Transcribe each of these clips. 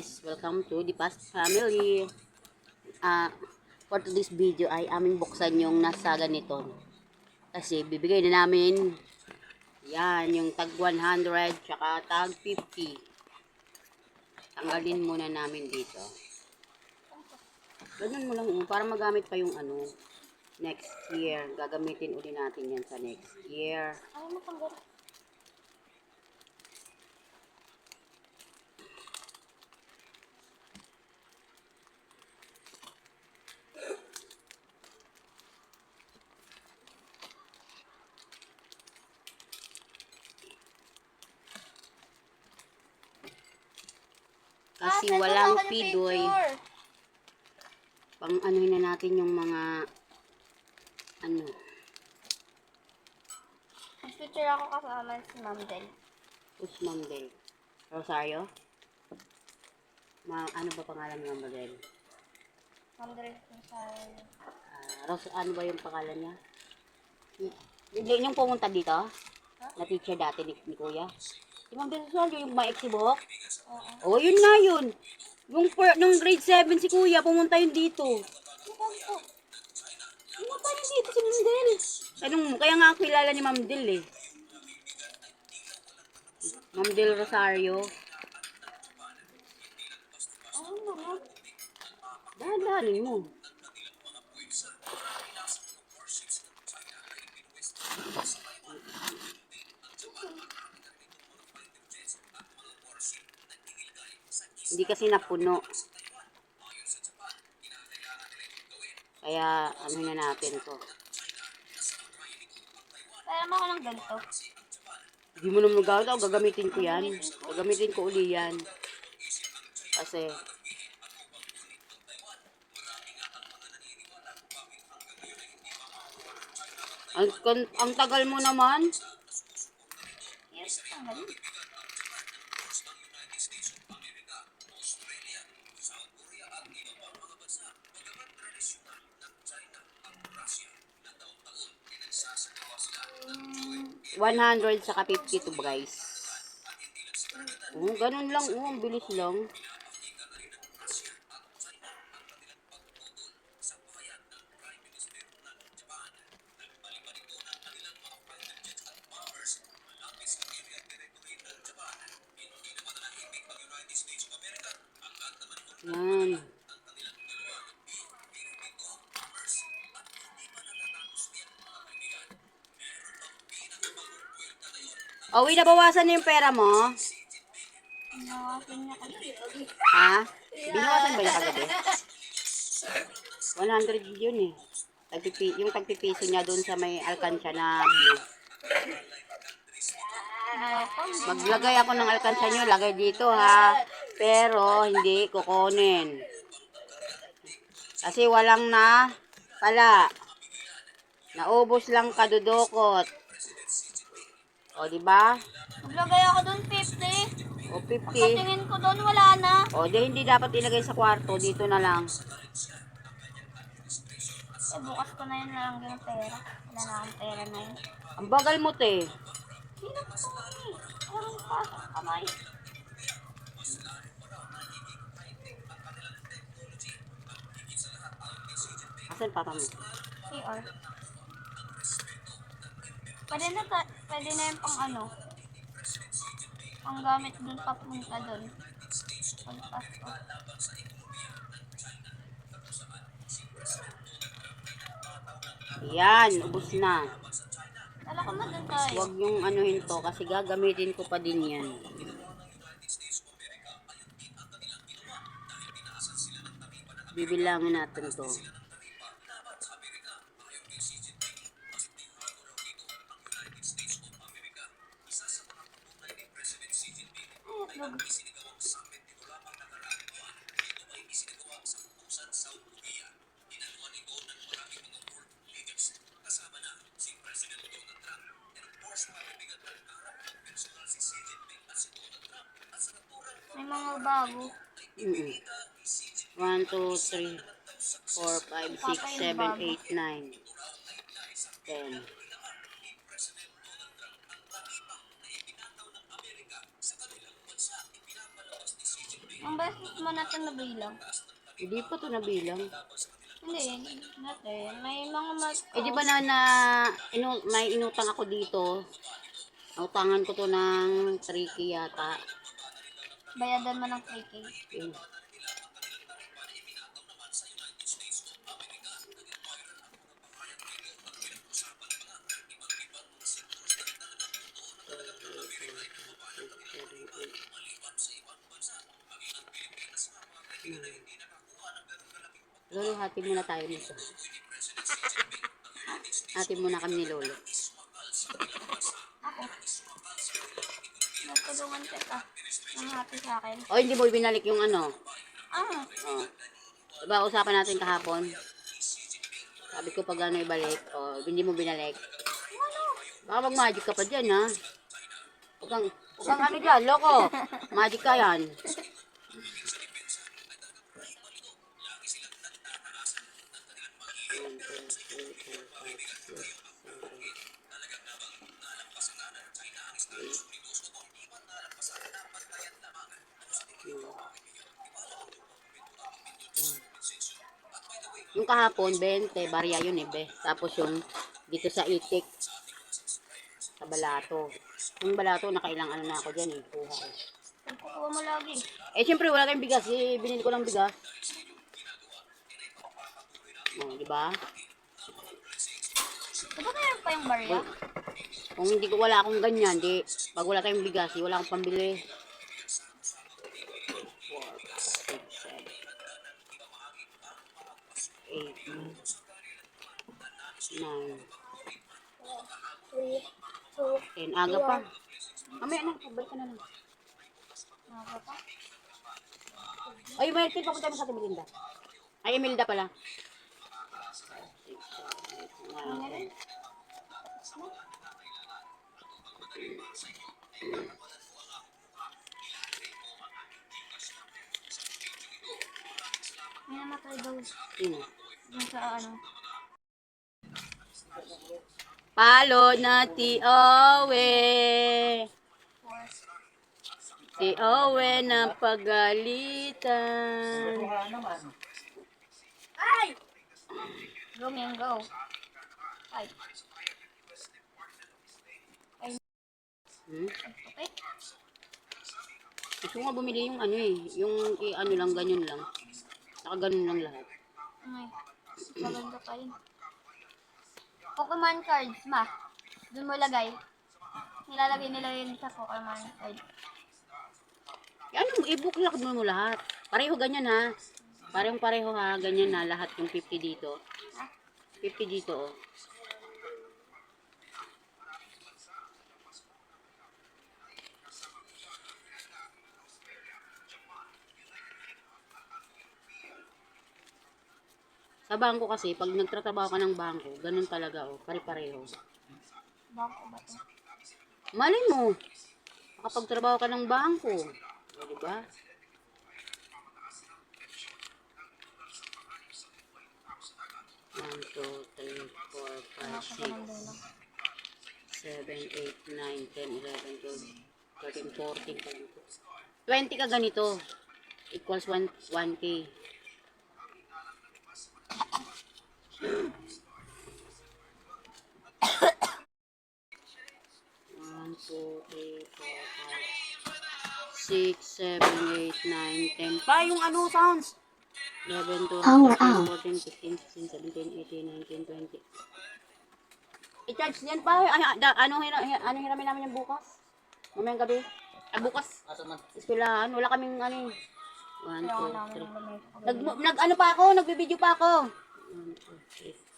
guys, welcome to the Past Family. For today's video ay aming buksan yung nasa ganito. Kasi bibigay na namin yan, yung tag 100 tsaka tag 50. Tanggalin muna namin dito. Ganun mo lang para magamit pa yung next year. Gagamitin uli natin yan sa next year. Ay, matanggal. Kasi walang pidoy. Pang anuhin na natin yung mga Picture ako kasama si Ma'am Del. Who's Ma'am Del? Rosario? Ano ba pangalan ni Ma'am Del? Ma'am Del Rosario. Ano ba yung pangalan niya? Hindi yung pumunta dito? Na teacher dati ni Kuya? Si Ma'am Del Rosario, yung maiksi-buhok? Oo. Yun nga yun. Nung grade 7 si Kuya, pumunta yun dito. Pumunta yun dito si Ma'am Del. Kaya nga ako kilala ni Ma'am Del eh. Ma'am Del Rosario. Dahan-dahanin mo. Hindi kasi napuno. Kaya ano na natin to. Kaya mo ako ng ganito. Hindi mo naman gagawin. Gagamitin ko yan. Gagamitin ko uli yan. Kasi ang tagal mo naman. Yes, tanggalin. Hmm, 100 saka 50 to guys. Ganun lang. Ang bilis lang. Yan. Uy, nabawasan na yung pera mo? Nawasin niya kasi. Ha? Binawasan ba yung kagabi? 100 yun eh. Yung tagpipiso niya doon sa may alkansya na blue. Maglagay ako ng alkansya nyo. Lagay dito ha. Pero hindi kukunin. Kasi walang pala. Naubos lang kadudukot. O, diba? Maglagay ako doon 50. O, 50. Pagkatingin ko doon, wala na. O, hindi dapat ilagay sa kwarto. Dito na lang. Bukas ko na yun lang yung pera. Wala na akong pera na yun. Ang bagal mo, te. Hindi na po kami. Walang pasok kamay. Asan papa mo? CR. Pwede na yung pang gamit dun papunta dun. Pagpas ko. Yan, ubos na. Dala ko na dun tayo. Huwag yung anuhin to kasi gagamitin ko pa din yan. Bibilangin natin to. May mga bago. 1, 2, 3, 4, 5, 6, 7, 8, 9, 10. Ang beses mo natin nabilang. Hindi pa to nabilang. Hindi, natin. May mga mat Eh di ba may inutang ako dito. Utangan ko to ng 3K yata. bayadan mo ng 3K. Yun. Lolo, hati muna tayo nito. Hati muna kami ni Lolo. Ako. Nagtulungan kita. Ang happy sa akin. O, hindi mo binalik yung ano. Ah, O. Diba, usapan natin kahapon. Sabi ko pag ano ibalik. O, hindi mo binalik. Baka mag-magic ka pa dyan, ha? Huwag kang ano dyan, loko. Magic ka yan. Yung kahapon, 20, barya yun eh, be. Tapos yung dito sa itik, sa balato. Yung balato, nakailang ano na ako dyan eh. Kuha ko. pagkukuha mo lagi. Eh, syempre, wala tayong bigas. Eh, binili ko ng bigas. O, di ba? Diba meron pa yung barya? Kung hindi ko wala akong ganyan, di, pag wala tayong bigas, wala akong pambili. 4, 5, 6, 7, 8, 9, 10. Aga pa. Mamaya na, pagbalik ka na lang. Mga pa? Ay, may papunta mo sa Ate Melinda. Ay, Imelda pala. Ano rin? May namatay daw. Sino? Dun sa ano. Palo na ti Owe. Si Owe na pagalitan. Ay! Go, man, go. Ay. Hmm? Okay? Gusto nga bumili yung ano eh. Yung ano lang, ganyan lang. Saka ganun lang lahat. Ay. Maganda pa rin. Pokemon cards, ma. Doon mo lagay. Nilalagay nila yun sa Pokemon cards. Ano mo, i-booklock mo lahat. Pareho ganyan ha. Pareho ha, ganyan na lahat yung 50 dito. Ha? 50 dito oh. Sa bangko kasi, pag nagtatrabaho ka ng bangko, ganun talaga oh, pare-pareho. Bangko ba ito? Malay mo, makapagtrabaho ka ng bangko. O, diba? One, two, three, four, Ano five, siya six, ng dulo? 7, 8, 9, 10, 11, 12, 13, 14 ka ganito. 20 ka ganito. Equals 1K. One, two, three, four, five, 6, 7, 8, 9, 10. Pa, yung ano sounds? 11, 12, 13, 14, 15, 16, 17, 18, 19, 20. I-charge yan pa. Ay, hiramin namin yung bukas? Mamayang gabi. Ay, bukas. Eskwelahan. Wala kaming ano. 1, 2, 3. Ano pa ako? Nagbibideo pa ako. 1, 2, 3.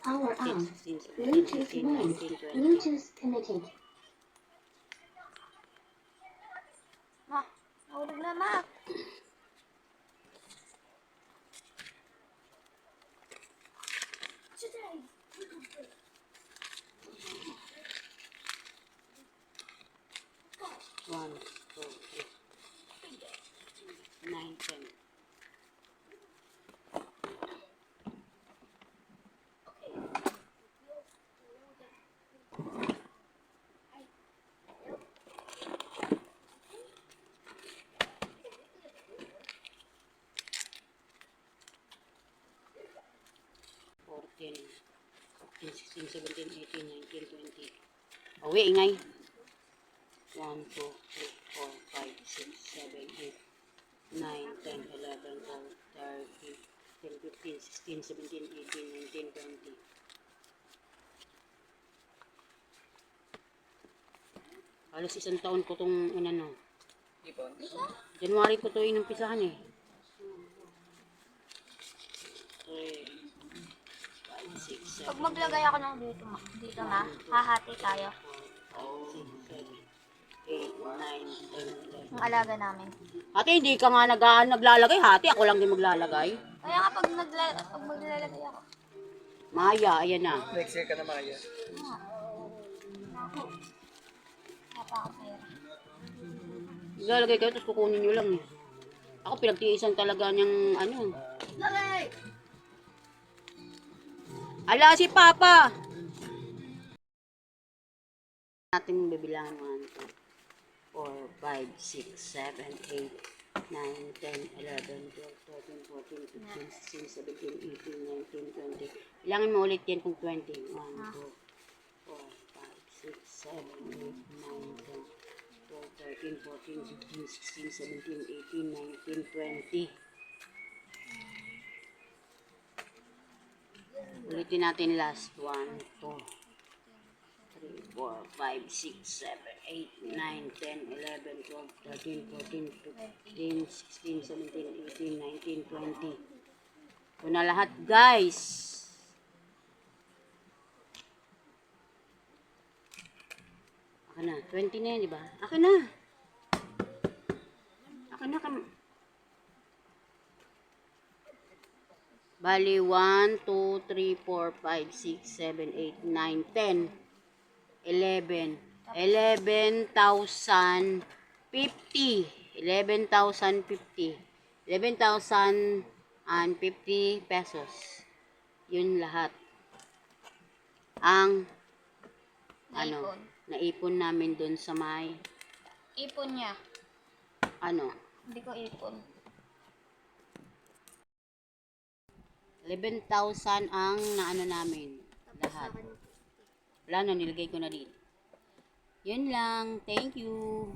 Power on. 16, 17, Bluetooth 18, mode. 19, 20. Bluetooth connected. Ma, nahulog na, ma. One, two, three. 9, 10. 15, 16, 17, 18, 19, 20. Uwi, ingay. 1, 2, 3, 4, 5, 6, 7, 8, 9, 10, 11, 12, 13, 14, 15, 16, 17, 18, 19, 20. Halos isang taon ko itong inano. January ko ito inumpisahan eh. 3, 5, 6, 7, Pag maglagay ako ng dito ma, hahati tayo. 6, 7, 8, 9, 10, 11. Ang alaga namin. Ate, hindi ka nga naglalagay. Hati, ako lang din maglalagay. Kaya nga pag maglalagay ako. Maya, ayan na. Next year ka na, Maya. Wala pa ako pera. Maglalagay kayo, tapos kukunin nyo lang eh. Ako, pinagtiisan talaga niyang ano. Ala, si Papa! Natin bibilangan 1, 2, 4, 5, 6, 7, 8, 9, 10, 11, 12, 13, 14, 15, 16, 17, 18, 19, 20. Bilangin mo ulit yan kung 20. 1, 2, 4, 5, 6, 7, 8, 9, 10, 12, 13, 14, 15, 16, 17, 18, 19, 20. Ulitin natin last. 1, 2, 3, 4, 5, 6, 7, 8, 9, 10, 11, 12, 13, 14, 15, 16, 17, 18, 19, 20. Ito na lahat, guys. Akin na. 20 na yan, di ba? Akin na. Akin na. Bali, 1, 2, 3, 4, 5, 6, 7, 8, 9, 10, 11. 11,050. 11,050. 11,050 pesos. Yun lahat. Ang naipon namin dun sa may Ipon niya. Hindi ko ipon. 11,000 ang naano namin. Lahat. Wala na, nilagay ko na dito. Yun lang. Thank you.